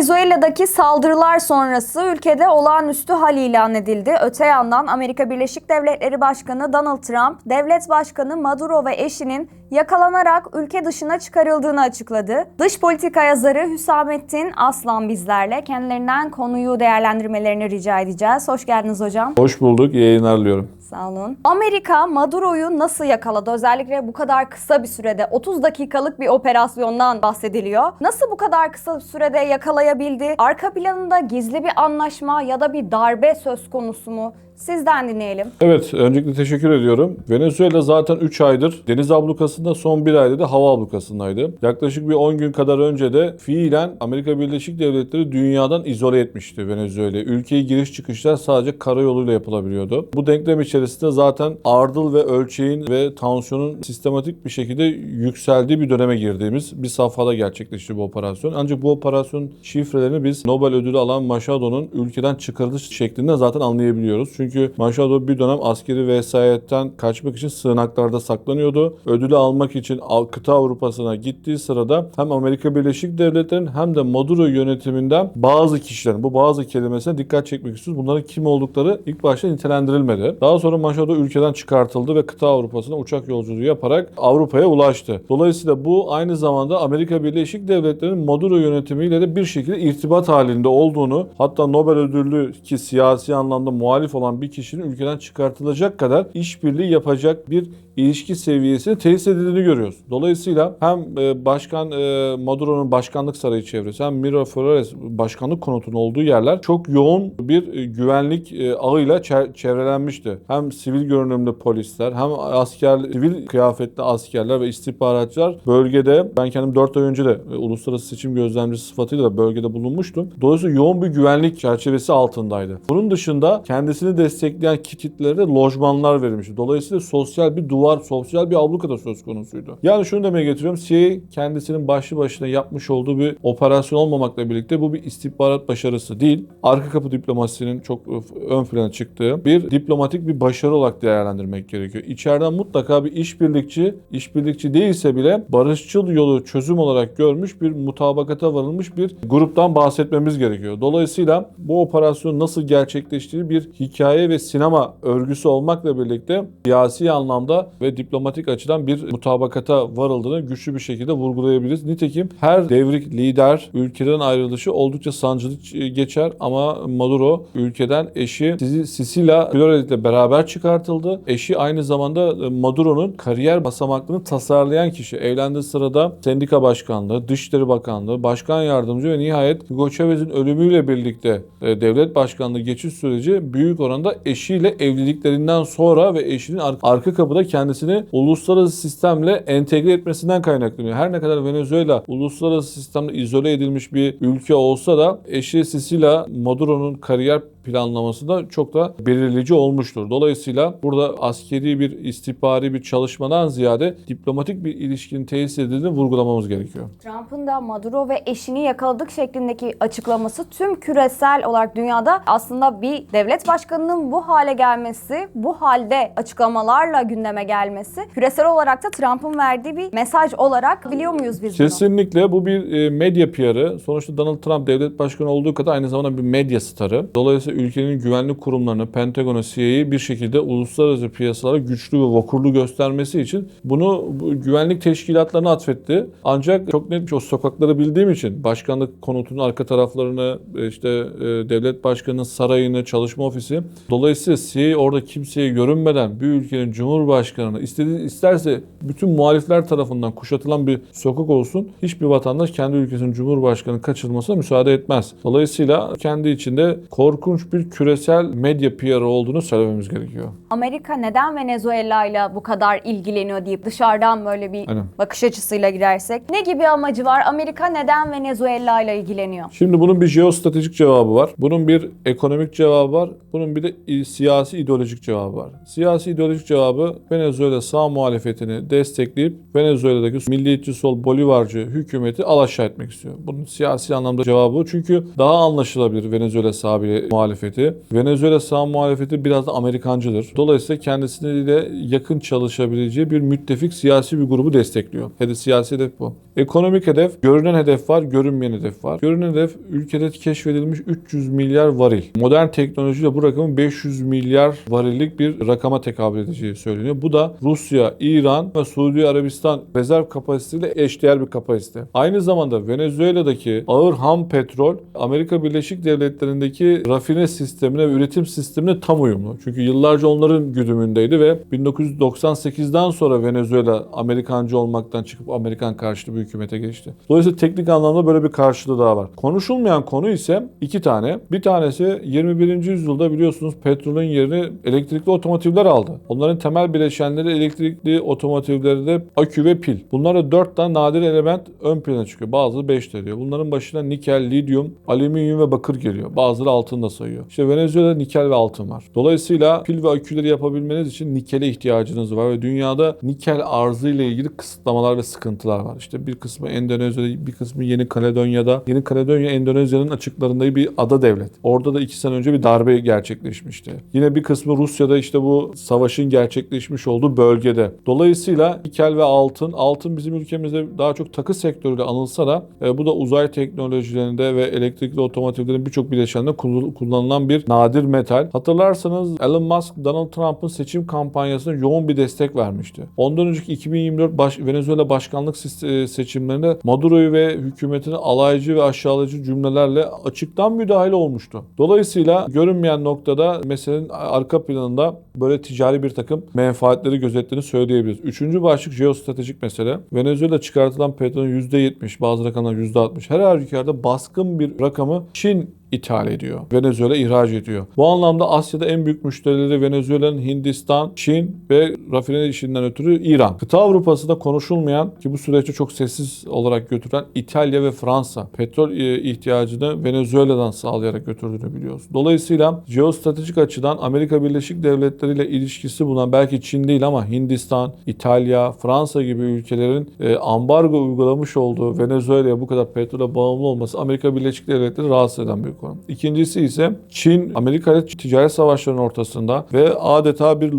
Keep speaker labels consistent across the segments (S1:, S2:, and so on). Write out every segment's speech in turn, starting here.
S1: Venezuela'daki saldırılar sonrası ülkede olağanüstü hal ilan edildi. Öte yandan Amerika Birleşik Devletleri Başkanı Donald Trump, devlet başkanı Maduro ve eşinin yakalanarak ülke dışına çıkarıldığını açıkladı. Dış politika yazarı Hüsamettin Aslan bizlerle. Kendilerinden konuyu değerlendirmelerini rica edeceğiz. Hoş geldiniz hocam.
S2: Hoş bulduk, iyi yayınlar diliyorum.
S1: Sağ olun. Amerika Maduro'yu nasıl yakaladı? Özellikle bu kadar kısa bir sürede 30 dakikalık bir operasyondan bahsediliyor. Nasıl bu kadar kısa bir sürede yakalayabildi? Arka planında gizli bir anlaşma ya da bir darbe söz konusu mu? Sizden dinleyelim.
S2: Evet, öncelikle teşekkür ediyorum. Venezuela zaten 3 aydır deniz ablukasında, son 1 ayda da hava ablukasındaydı. Yaklaşık bir 10 gün kadar önce de fiilen Amerika Birleşik Devletleri dünyadan izole etmişti Venezuela'yı. Ülkeye giriş çıkışlar sadece karayoluyla yapılabiliyordu. Bu denklem içerisinde zaten ardıl ve ölçeğin ve tansiyonun sistematik bir şekilde yükseldiği bir döneme girdiğimiz bir safhada gerçekleşti bu operasyon. Ancak bu operasyon şifrelerini biz Nobel ödülü alan Machado'nun ülkeden çıkarılış şeklinde zaten anlayabiliyoruz. Çünkü Machado bir dönem askeri vesayetten kaçmak için sığınaklarda saklanıyordu. Ödülü almak için kıta Avrupa'sına gittiği sırada hem Amerika Birleşik Devletleri'nin hem de Maduro yönetiminden bazı kişilerin, bu bazı kelimesine dikkat çekmek istiyoruz. Bunların kim oldukları ilk başta nitelendirilmedi. Daha sonra Machado ülkeden çıkartıldı ve kıta Avrupa'sına uçak yolculuğu yaparak Avrupa'ya ulaştı. Dolayısıyla bu aynı zamanda Amerika Birleşik Devletleri'nin Maduro yönetimiyle de bir şekilde irtibat halinde olduğunu, hatta Nobel ödüllü ki siyasi anlamda muhalif olan bir kişinin ülkeden çıkartılacak kadar işbirliği yapacak bir ilişki seviyesini tesis edildiğini görüyoruz. Dolayısıyla hem Başkan Maduro'nun başkanlık sarayı çevresi hem Miraflores başkanlık konutunun olduğu yerler çok yoğun bir güvenlik ağıyla çevrelenmişti. Hem sivil görünümlü polisler hem sivil kıyafetli askerler ve istihbaratçılar bölgede, ben kendim 4 ay önce de uluslararası seçim gözlemcisi sıfatıyla da bölgede bulunmuştum. Dolayısıyla yoğun bir güvenlik çerçevesi altındaydı. Bunun dışında kendisini destekleyen kitlere de lojmanlar verilmişti. Dolayısıyla sosyal bir duvar, sosyal bir abluka da söz konusuydu. Yani şunu demeye getiriyorum. CIA kendisinin başlı başına yapmış olduğu bir operasyon olmamakla birlikte bu bir istihbarat başarısı değil. Arka kapı diplomasisinin çok ön plana çıktığı bir diplomatik bir başarı olarak değerlendirmek gerekiyor. İçeriden mutlaka bir işbirlikçi değilse bile barışçıl yolu çözüm olarak görmüş bir mutabakata varılmış bir gruptan bahsetmemiz gerekiyor. Dolayısıyla bu operasyon nasıl gerçekleştiği bir hikaye ve sinema örgüsü olmakla birlikte siyasi anlamda ve diplomatik açıdan bir mutabakata varıldığını güçlü bir şekilde vurgulayabiliriz. Nitekim her devrik lider ülkeden ayrılışı oldukça sancılı geçer ama Maduro ülkeden eşi Sicilia Flores ile beraber çıkartıldı. Eşi aynı zamanda Maduro'nun kariyer basamaklarını tasarlayan kişi. Evlendiği sırada sendika başkanlığı, Dışişleri Bakanlığı, başkan yardımcı ve nihayet Hugo Chávez'in ölümüyle birlikte devlet başkanlığı geçiş süreci büyük oranda eşiyle evliliklerinden sonra ve eşinin arka kapıda kendisini uluslararası sistemle entegre etmesinden kaynaklanıyor. Her ne kadar Venezuela uluslararası sistemle izole edilmiş bir ülke olsa da eşi Sicilia Maduro'nun kariyer planlaması da çok da belirleyici olmuştur. Dolayısıyla burada askeri bir istihbari bir çalışmadan ziyade diplomatik bir ilişkinin tesis edildiğini vurgulamamız gerekiyor.
S1: Trump'ın da Maduro ve eşini yakaladık şeklindeki açıklaması tüm küresel olarak dünyada aslında bir devlet başkanının bu hale gelmesi, bu halde açıklamalarla gündeme gelmesi küresel olarak da Trump'ın verdiği bir mesaj olarak biliyor muyuz biz bunu?
S2: Kesinlikle bu bir medya PR'ı. Sonuçta Donald Trump devlet başkanı olduğu kadar aynı zamanda bir medya starı. Dolayısıyla ülkenin güvenlik kurumlarını, Pentagon'u, CIA'yı bir şekilde uluslararası piyasalara güçlü ve vakurlu göstermesi için bunu güvenlik teşkilatlarına atfetti. Ancak çok net bir şey, o sokakları bildiğim için başkanlık konutunun arka taraflarını, devlet başkanının sarayını, çalışma ofisi. Dolayısıyla CIA orada kimseye görünmeden bir ülkenin cumhurbaşkanını isterse bütün muhalifler tarafından kuşatılan bir sokak olsun, hiçbir vatandaş kendi ülkesinin cumhurbaşkanı kaçırılmasına müsaade etmez. Dolayısıyla kendi içinde korkunç bir küresel medya PR'ı olduğunu söylememiz gerekiyor.
S1: Amerika neden Venezuela ile bu kadar ilgileniyor deyip dışarıdan böyle bir bakış açısıyla girersek ne gibi amacı var? Amerika neden Venezuela ile ilgileniyor?
S2: Şimdi bunun bir jeostratejik cevabı var. Bunun bir ekonomik cevabı var. Bunun bir de siyasi ideolojik cevabı var. Siyasi ideolojik cevabı Venezuela sağ muhalefetini destekleyip Venezuela'daki milliyetçi sol Bolivarcı hükümeti alaşağı etmek istiyor. Bunun siyasi anlamda cevabı bu. Çünkü daha anlaşılabilir Venezuela sağ muhalefeti. Venezuela sağ muhalefeti biraz da Amerikancıdır. Dolayısıyla kendisiyle yakın çalışabileceği bir müttefik siyasi bir grubu destekliyor. Siyasi hedef bu. Ekonomik hedef, görünen hedef var, görünmeyen hedef var. Görünen hedef ülkede keşfedilmiş 300 milyar varil. Modern teknolojiyle bu rakamın 500 milyar varillik bir rakama tekabül edeceği söyleniyor. Bu da Rusya, İran ve Suudi Arabistan rezerv kapasitesiyle eşdeğer bir kapasite. Aynı zamanda Venezuela'daki ağır ham petrol Amerika Birleşik Devletleri'ndeki rafine sistemine ve üretim sistemine tam uyumlu. Çünkü yıllarca onların güdümündeydi ve 1998'den sonra Venezuela Amerikancı olmaktan çıkıp Amerikan karşıtı bir hükümete geçti. Dolayısıyla teknik anlamda böyle bir karşılığı daha var. Konuşulmayan konu ise iki tane. Bir tanesi 21. yüzyılda biliyorsunuz petrolün yerini elektrikli otomotivler aldı. Onların temel bileşenleri elektrikli otomotivlerde akü ve pil. Bunlarda 4 tane nadir element ön plana çıkıyor. Bazıları 5 diyor. Bunların başına nikel, lityum, alüminyum ve bakır geliyor. Bazıları altın da sayıyor. İşte Venezuela'da nikel ve altın var. Dolayısıyla pil ve aküleri yapabilmeniz için nikele ihtiyacınız var ve dünyada nikel arzı ile ilgili kısıtlamalar ve sıkıntılar var. İşte bir kısmı Endonezya'da, bir kısmı Yeni Kaledonya'da. Yeni Kaledonya Endonezya'nın açıklarında bir ada devlet. Orada da 2 sene önce bir darbe gerçekleşmişti. Yine bir kısmı Rusya'da işte bu savaşın gerçekleşmiş olduğu bölgede. Dolayısıyla nikel ve altın bizim ülkemizde daha çok takı sektörüyle anılsa da bu da uzay teknolojilerinde ve elektrikli otomotivlerin birçok bileşeninde kullanılan bir nadir metal. Hatırlarsanız Elon Musk Donald Trump'ın seçim kampanyasına yoğun bir destek vermişti. Ondan önceki 2024 Venezuela başkanlık seçimlerinde Maduro'yu ve hükümetini alaycı ve aşağılayıcı cümlelerle açıktan müdahale olmuştu. Dolayısıyla görünmeyen noktada meselenin arka planında böyle ticari bir takım menfaatleri gözettiğini söyleyebiliriz. Üçüncü başlık jeostratejik mesele. Venezuela çıkartılan petrolün %70, bazı rakamlar %60. Her halükarda baskın bir rakamı Çin ithal ediyor. Venezuela ihraç ediyor. Bu anlamda Asya'da en büyük müşterileri Venezuela'nın Hindistan, Çin ve rafine işinden ötürü İran. Kıta Avrupa'sında konuşulmayan ki bu süreçte çok sessiz olarak götüren İtalya ve Fransa petrol ihtiyacını Venezuela'dan sağlayarak götürdüğünü biliyoruz. Dolayısıyla jeostratejik açıdan Amerika Birleşik Devletleri ile ilişkisi bulunan belki Çin değil ama Hindistan, İtalya, Fransa gibi ülkelerin ambargo uygulamış olduğu Venezuela'ya bu kadar petrole bağımlı olması Amerika Birleşik Devletleri rahatsız eden bir konu. İkincisi ise Çin, Amerika ile ticaret savaşlarının ortasında ve adeta bir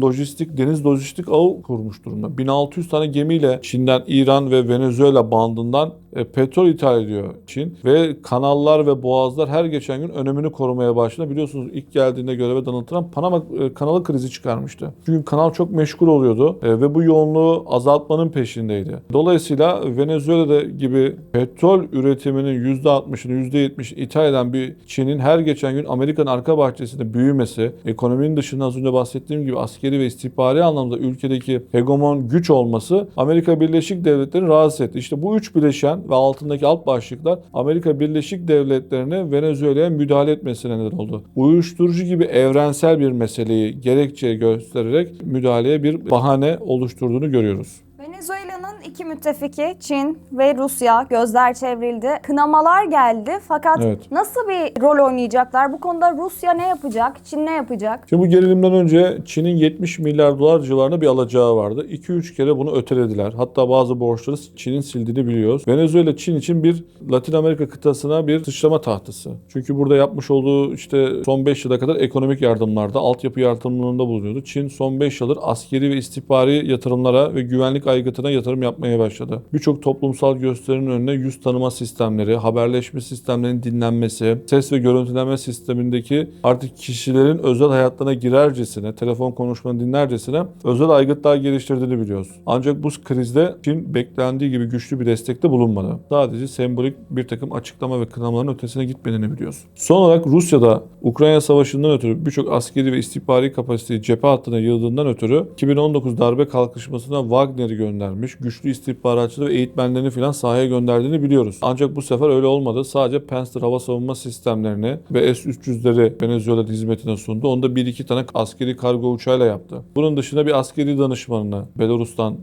S2: deniz lojistik ağı kurmuş durumda. 1600 tane gemiyle Çin'den İran ve Venezuela bandından petrol ithal ediyor Çin ve kanallar ve boğazlar her geçen gün önemini korumaya başladı. Biliyorsunuz ilk geldiğinde göreve Donald Trump Panama kanalı krizi çıkarmıştı. Çünkü kanal çok meşgul oluyordu ve bu yoğunluğu azaltmanın peşindeydi. Dolayısıyla Venezuela gibi petrol üretiminin %60'ını %70'ini ithal eden bir Çin'in her geçen gün Amerika'nın arka bahçesinde büyümesi, ekonominin dışında az önce bahsettiğim gibi askeri ve istihbari anlamda ülkedeki hegemon güç olması Amerika Birleşik Devletleri'ni rahatsız etti. İşte bu üç bileşen ve altındaki alt başlıklar Amerika Birleşik Devletleri'ne Venezuela'ya müdahale etmesine neden oldu. Uyuşturucu gibi evrensel bir meseleyi gerekçe göstererek müdahaleye bir bahane oluşturduğunu görüyoruz.
S1: Venezuela'nın iki müttefiki Çin ve Rusya gözler çevrildi. Kınamalar geldi fakat
S2: Evet.
S1: nasıl bir rol oynayacaklar? Bu konuda Rusya ne yapacak? Çin ne yapacak?
S2: Şimdi bu gerilimden önce Çin'in 70 milyar dolar civarında bir alacağı vardı. 2-3 kere bunu ötelediler. Hatta bazı borçları Çin'in sildiğini biliyoruz. Venezuela Çin için bir Latin Amerika kıtasına bir sıçrama tahtası. Çünkü burada yapmış olduğu işte son 5 yıla kadar ekonomik yardımlarda, altyapı yardımlarında bulunuyordu. Çin son 5 yıldır askeri ve istihbari yatırımlara ve güvenlik aygıtına yatırım yapmaya başladı. Birçok toplumsal gösterinin önüne yüz tanıma sistemleri, haberleşme sistemlerinin dinlenmesi, ses ve görüntülenme sistemindeki artık kişilerin özel hayatlarına girercesine, telefon konuşmanı dinlercesine özel aygıtlar geliştirdiğini biliyoruz. Ancak bu krizde Çin beklendiği gibi güçlü bir destekte bulunmadı. Sadece sembolik bir takım açıklama ve kınamaların ötesine gitmediğini biliyoruz. Son olarak Rusya'da Ukrayna Savaşı'ndan ötürü birçok askeri ve istihbari kapasiteyi cephe hattına yığdığından ötürü 2019 darbe kalkışmasına Wagner'i göndermiş yönlenmiş. Güçlü istihbaratçıları ve eğitmenlerini falan sahaya gönderdiğini biliyoruz. Ancak bu sefer öyle olmadı. Sadece Panzer hava savunma sistemlerini ve S-300'leri Venezuela'da hizmetine sundu. Onu da 1-2 tane askeri kargo uçağıyla yaptı. Bunun dışında bir askeri danışmanını Belarus'tan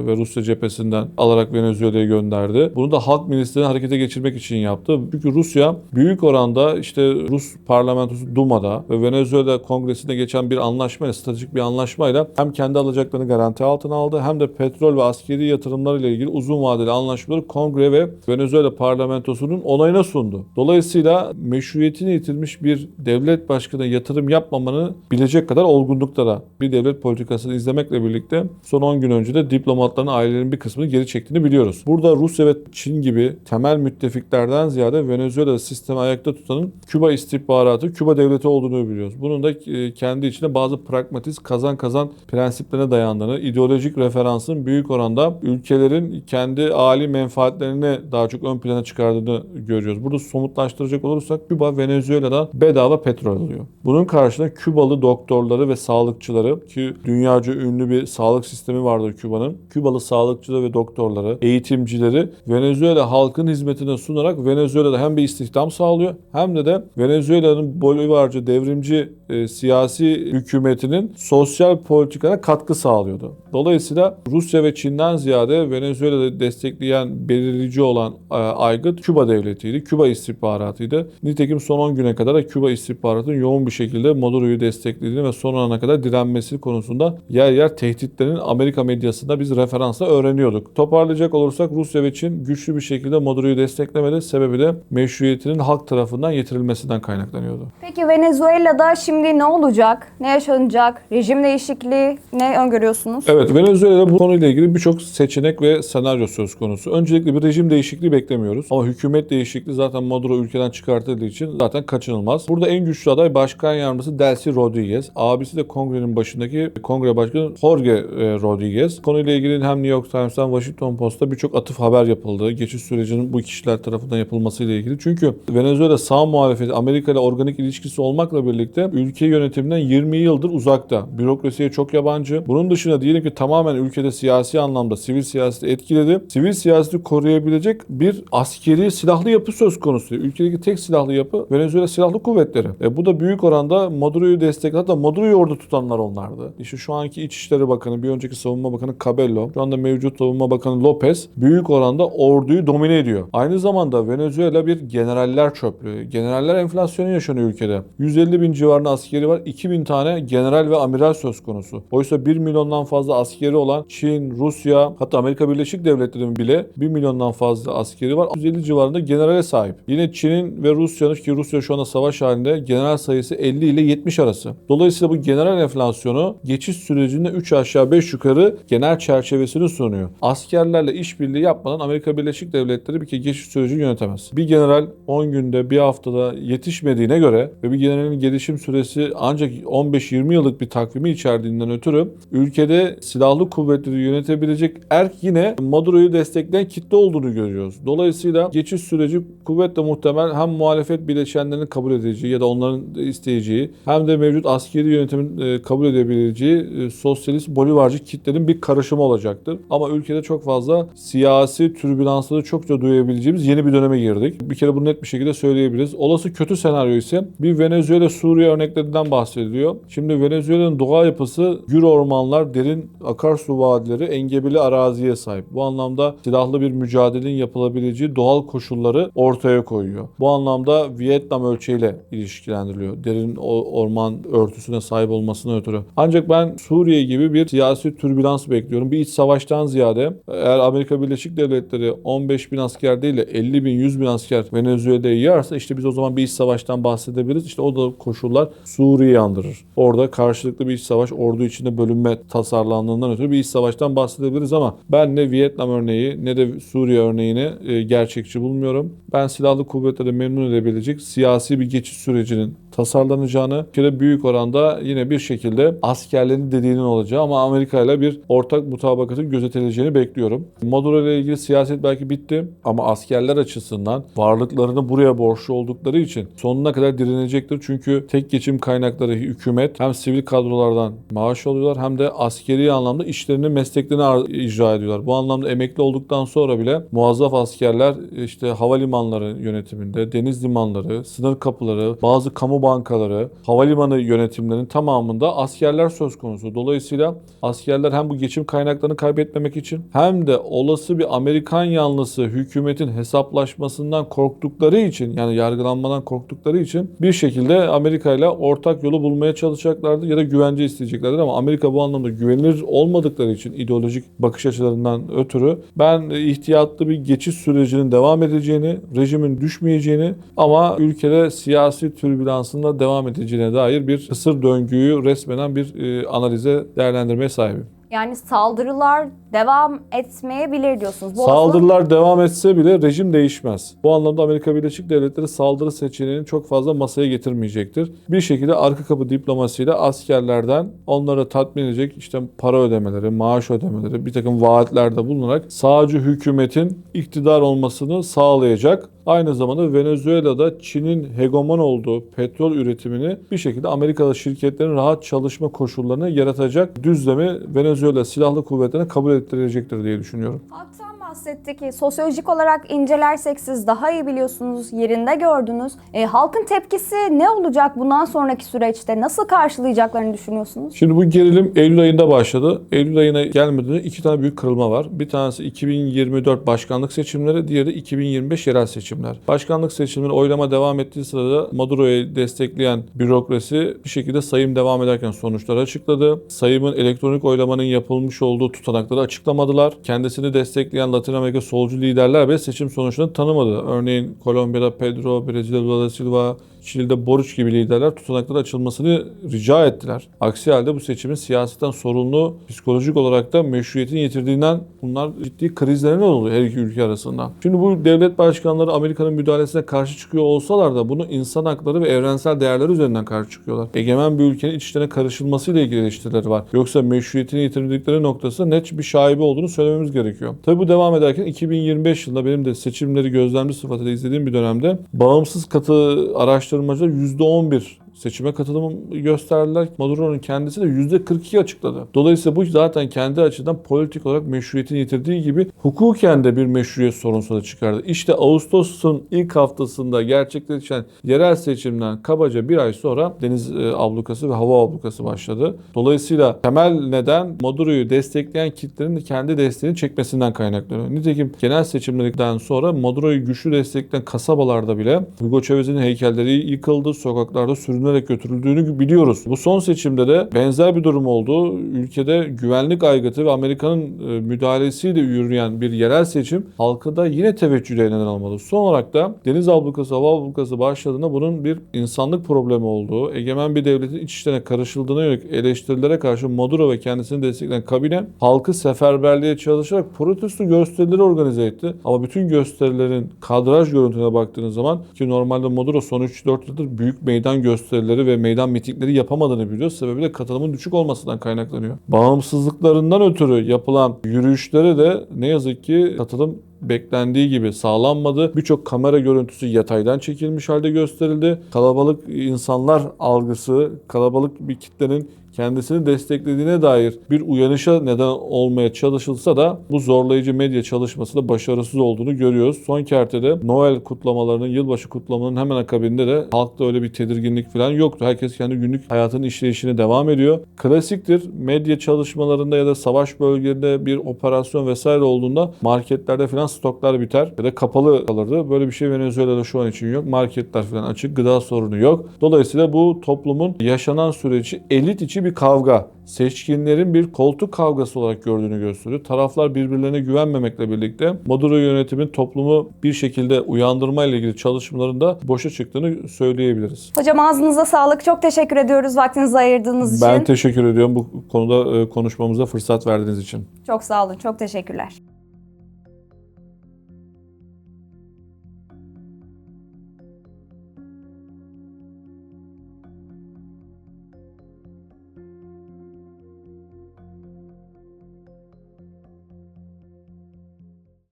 S2: ve Rusya cephesinden alarak Venezuela'ya gönderdi. Bunu da halk milislerini harekete geçirmek için yaptı. Çünkü Rusya büyük oranda işte Rus parlamentosu Duma'da ve Venezuela Kongresi'nde geçen bir anlaşmayla, stratejik bir anlaşmayla hem kendi alacaklarını garanti altına aldı hem de petrol ve askeri yatırımlarıyla ilgili uzun vadeli anlaşmaları Kongre ve Venezuela parlamentosunun onayına sundu. Dolayısıyla meşruiyetini yitirmiş bir devlet başkanı yatırım yapmamanı bilecek kadar olgunlukta da bir devlet politikasını izlemekle birlikte son 10 gün önce de diplomatların ailelerin bir kısmını geri çektiğini biliyoruz. Burada Rusya ve Çin gibi temel müttefiklerden ziyade Venezuela sistemi ayakta tutanın Küba istihbaratı, Küba devleti olduğunu biliyoruz. Bunun da kendi içinde bazı pragmatist kazan kazan prensiplerine dayandığını, ideolojik referansın büyük oranda ülkelerin kendi âli menfaatlerini daha çok ön plana çıkardığını görüyoruz. Burada somutlaştıracak olursak Küba Venezuela'dan bedava petrol alıyor. Bunun karşılığında Kübalı doktorları ve sağlıkçıları, ki dünyaca ünlü bir sağlık sistemi vardır Küba'nın. Kübalı sağlıkçıları ve doktorları, eğitimcileri Venezuela halkın hizmetine sunarak Venezuela'da hem bir istihdam sağlıyor hem de Venezuela'nın bolivarcı, devrimci siyasi hükümetinin sosyal politikana katkı sağlıyordu. Dolayısıyla Rusya ve Çin'den ziyade Venezuela'da destekleyen, belirleyici olan aygıt Küba devletiydi, Küba istihbaratıydı. Nitekim son 10 güne kadar da Küba istihbaratının yoğun bir şekilde Maduro'yu desteklediğini ve son ana kadar direnmesi konusunda yer yer tehditlerin Amerika medyasında biz referansla öğreniyorduk. Toparlayacak olursak Rusya ve Çin güçlü bir şekilde Maduro'yu desteklemedi. Sebebi de meşruiyetinin halk tarafından yitirilmesinden kaynaklanıyordu.
S1: Peki Venezuela'da şimdi ne olacak? Ne yaşanacak? Rejim değişikliği ne öngörüyorsunuz?
S2: Evet, Venezuela'da bu konuyla ilgili birçok seçenek ve senaryo söz konusu. Öncelikle bir rejim değişikliği beklemiyoruz. Ama hükümet değişikliği zaten Maduro ülkeden çıkartıldığı için zaten kaçınılmaz. Burada en güçlü aday Başkan Yardımcısı Delcy Rodriguez. Abisi de kongrenin başındaki Kongre Başkanı Jorge Rodriguez. Konuyla ilgili hem New York Times'tan Washington Post'ta birçok atıf haber yapıldı. Geçiş sürecinin bu kişiler tarafından yapılmasıyla ilgili. Çünkü Venezuela sağ muhalefeti Amerika ile organik ilişkisi olmakla birlikte ülke yönetiminden 20 yıldır uzakta. Bürokrasiye çok yabancı. Bunun dışında diyelim ki tamamen ülkede siyasi anlamda sivil siyaseti etkiledi. Sivil siyaseti koruyabilecek bir askeri silahlı yapı söz konusu. Ülkedeki tek silahlı yapı Venezuela Silahlı Kuvvetleri. Bu da büyük oranda Maduro'yu destekledi. Hatta Maduro'yu orada tutanlar onlardı. İşte şu anki İçişleri Bakanı, bir önceki Savunma Bakanı Cabello, şu anda mevcut Savunma Bakanı Lopez büyük oranda orduyu domine ediyor. Aynı zamanda Venezuela bir generaller çöplüğü. Generaller enflasyonu yaşanıyor ülkede. 150 bin civarında askeri var. 2000 tane general ve amiral söz konusu. Oysa 1 milyondan fazla askeri olan Çin, Rusya, hatta Amerika Birleşik Devletleri'nin bile 1 milyondan fazla askeri var. 150 civarında generale sahip. Yine Çin'in ve Rusya'nın, ki Rusya şu anda savaş halinde, general sayısı 50 ile 70 arası. Dolayısıyla bu general enflasyonu geçiş sürecinde 3 aşağı 5 yukarı genel çerçevesini sunuyor. Askerlerle işbirliği yapmadan Amerika Birleşik Devletleri bir kez geçiş sürecini yönetemez. Bir general 10 günde, bir haftada yetişmediğine göre ve bir generalin gelişim süresi ancak 15-20 yıllık bir takvimi içerdiğinden ötürü ülkede silahlı kuvvetleri yönetebilecek erk yine Maduro'yu destekleyen kitle olduğunu görüyoruz. Dolayısıyla geçiş süreci kuvvetle muhtemel hem muhalefet bileşenlerinin kabul edeceği ya da onların isteyeceği hem de mevcut askeri yönetimin kabul edebileceği sosyalist bolivarcı kitlenin bir karışımı olacaktır. Ama ülkede çok fazla siyasi türbülansları çokça duyabileceğimiz yeni bir döneme girdik. Bir kere bunu net bir şekilde söyleyebiliriz. Olası kötü senaryo ise bir Venezuela-Suriye örneklerinden bahsediliyor. Şimdi Venezuela'nın doğa yapısı gür ormanlar, derin akarsu vadileri, engebeli araziye sahip. Bu anlamda silahlı bir mücadelenin yapılabileceği doğal koşulları ortaya koyuyor. Bu anlamda Vietnam ölçeğiyle ilişkilendiriliyor. Derin orman örtüsüne sahip olmasına ötürü. Ancak ben Suriye gibi bir siyasi türbülans bekliyorum. Bir iç savaştan ziyade eğer Amerika Birleşik Devletleri 15 bin asker değil de 50 bin, 100 bin asker Venezuela'yı yarsa işte biz o zaman bir iç savaştan bahsedebiliriz. İşte o da koşullar Suriye'yi andırır. Orada karşılıklı bir iç savaş, ordu içinde bölünme tasarlandığından ötürü bir iç savaştan bahsedebiliriz ama ben ne Vietnam örneği ne de Suriye örneğini gerçekçi bulmuyorum. Ben silahlı kuvvetleri memnun edebilecek siyasi bir geçiş sürecinin tasarlanacağını, ülkede büyük oranda yine bir şekilde askerlerin dediğinin olacağı ama Amerika ile bir ortak mutabakatın gözetileceğini bekliyorum. Maduro ile ilgili siyaset belki bitti ama askerler açısından varlıklarını buraya borçlu oldukları için sonuna kadar direnecektir. Çünkü tek geçim kaynakları hükümet, hem sivil kadrolardan maaş alıyorlar hem de askeri anlamda işlerini, mesleklerini icra ediyorlar. Bu anlamda emekli olduktan sonra bile muazzaf askerler işte havalimanları yönetiminde, deniz limanları, sınır kapıları, bazı kamu bankaları, havalimanı yönetimlerinin tamamında askerler söz konusu. Dolayısıyla askerler hem bu geçim kaynaklarını kaybetmemek için hem de olası bir Amerikan yanlısı hükümetin hesaplaşmasından korktukları için, yani yargılanmadan korktukları için bir şekilde Amerika ile ortak yolu bulmaya çalışacaklardı ya da güvence isteyeceklerdi, ama Amerika bu anlamda güvenilir olmadıkları için ideolojik bakış açılarından ötürü ben ihtiyatlı bir geçiş sürecinin devam edeceğini, rejimin düşmeyeceğini ama ülkede siyasi türbülansında devam edeceğine dair bir kısır döngüyü resmeden bir analize, değerlendirmeye sahibim.
S1: Yani saldırılar devam etmeyebilir diyorsunuz. Bu
S2: Saldırılar devam etse bile rejim değişmez. Bu anlamda Amerika Birleşik Devletleri saldırı seçeneğini çok fazla masaya getirmeyecektir. Bir şekilde arka kapı diplomasiyle askerlerden onları tatmin edecek işte para ödemeleri, maaş ödemeleri, bir takım vaatlerde bulunarak sağcı hükümetin iktidar olmasını sağlayacak. Aynı zamanda Venezuela'da Çin'in hegemon olduğu petrol üretimini bir şekilde Amerikalı şirketlerin rahat çalışma koşullarını yaratacak düzlemi Venezuela Silahlı Kuvvetleri'ne kabul ettirecektir diye düşünüyorum.
S1: halktan bahsettik ki sosyolojik olarak incelersek siz daha iyi biliyorsunuz, yerinde gördünüz. Halkın tepkisi ne olacak bundan sonraki süreçte? Nasıl karşılayacaklarını düşünüyorsunuz?
S2: Şimdi bu gerilim Eylül ayında başladı. Eylül ayına gelmeden önce iki tane büyük kırılma var. Bir tanesi 2024 başkanlık seçimleri, diğeri 2025 yerel seçimler. Başkanlık seçimleri oylama devam ettiği sırada Maduro'yu destekleyen bürokrasi bir şekilde sayım devam ederken sonuçları açıkladı. Sayımın elektronik oylamanın yapılmış olduğu tutanakları açıklamadılar. Kendisini destekleyen Latin Amerika solcu liderler bile seçim sonuçlarını tanımadı. Örneğin Kolombiya'da Pedro, Brezilya'da Lula da Silva, Şili'de Boric gibi liderler tutanakları açılmasını rica ettiler. Aksi halde bu seçimin siyasetten sorumlu, psikolojik olarak da meşruiyetini yitirdiğinden bunlar ciddi krizlere neden oluyor her iki ülke arasında. Şimdi bu devlet başkanları Amerika'nın müdahalesine karşı çıkıyor olsalar da bunu insan hakları ve evrensel değerler üzerinden karşı çıkıyorlar. Egemen bir ülkenin iç işlerine karışılmasıyla ilgili eleştirileri var. Yoksa meşruiyetini yitirdikleri noktasında net bir şaibe olduğunu söylememiz gerekiyor. Tabi bu devam ederken 2025 yılında benim de seçimleri gözlemci sıfatıyla izlediğim bir dönemde bağımsız katı araştırmacılar %11 seçime katılım gösterdiler. Maduro'nun kendisi de %42 açıkladı. Dolayısıyla bu zaten kendi açıdan politik olarak meşruiyetini yitirdiği gibi hukuken de bir meşruiyet sorunsalı çıkardı. İşte Ağustos'un ilk haftasında gerçekleşen yerel seçimden kabaca bir ay sonra deniz ablukası ve hava ablukası başladı. Dolayısıyla temel neden Maduro'yu destekleyen kitlerin kendi desteğini çekmesinden kaynaklanıyor. Nitekim genel seçimlerden sonra Maduro'yu güçlü destekleyen kasabalarda bile Hugo Chávez'in heykelleri yıkıldı, sokaklarda sürünerek götürüldüğünü biliyoruz. Bu son seçimde de benzer bir durum oldu. Ülkede güvenlik aygıtı ve Amerika'nın müdahalesiyle yürüyen bir yerel seçim halkı da yine teveccühe neden olmalı. Son olarak da deniz ablukası, hava ablukası başladığında bunun bir insanlık problemi olduğu, egemen bir devletin iç işlerine karışıldığına yönelik eleştirilere karşı Maduro ve kendisini destekleyen kabine halkı seferberliğe çalışarak protesto gösterileri organize etti. Ama bütün gösterilerin kadraj görüntüne baktığınız zaman, ki normalde Maduro son 3-4 yıldır büyük meydan gösterileri ve meydan mitingleri yapamadığını biliyoruz. Sebebi de katılımın düşük olmasından kaynaklanıyor. Bağımsızlıklarından ötürü yapılan yürüyüşlere de ne yazık ki katılım beklendiği gibi sağlanmadı. Birçok kamera görüntüsü yataydan çekilmiş halde gösterildi. Kalabalık insanlar algısı, kalabalık bir kitlenin kendisini desteklediğine dair bir uyanışa neden olmaya çalışılsa da bu zorlayıcı medya çalışması da başarısız olduğunu görüyoruz. Son kertede Noel kutlamalarının, yılbaşı kutlamalarının hemen akabinde de halkta öyle bir tedirginlik falan yoktu. Herkes kendi günlük hayatının işleyişine devam ediyor. Klasiktir, medya çalışmalarında ya da savaş bölgelerinde bir operasyon vesaire olduğunda marketlerde falan stoklar biter ya da kapalı kalırdı. Böyle bir şey Venezuela'da şu an için yok. Marketler falan açık, gıda sorunu yok. Dolayısıyla bu toplumun yaşanan süreci elit içi bir kavga, seçkinlerin bir koltuk kavgası olarak gördüğünü gösteriyor. Taraflar birbirlerine güvenmemekle birlikte Maduro yönetimin toplumu bir şekilde uyandırma ile ilgili çalışmalarında boşa çıktığını söyleyebiliriz.
S1: Hocam ağzınıza sağlık. Çok teşekkür ediyoruz vaktinizi ayırdığınız için.
S2: Ben teşekkür ediyorum bu konuda konuşmamıza fırsat verdiğiniz için.
S1: Çok sağ olun. Çok teşekkürler.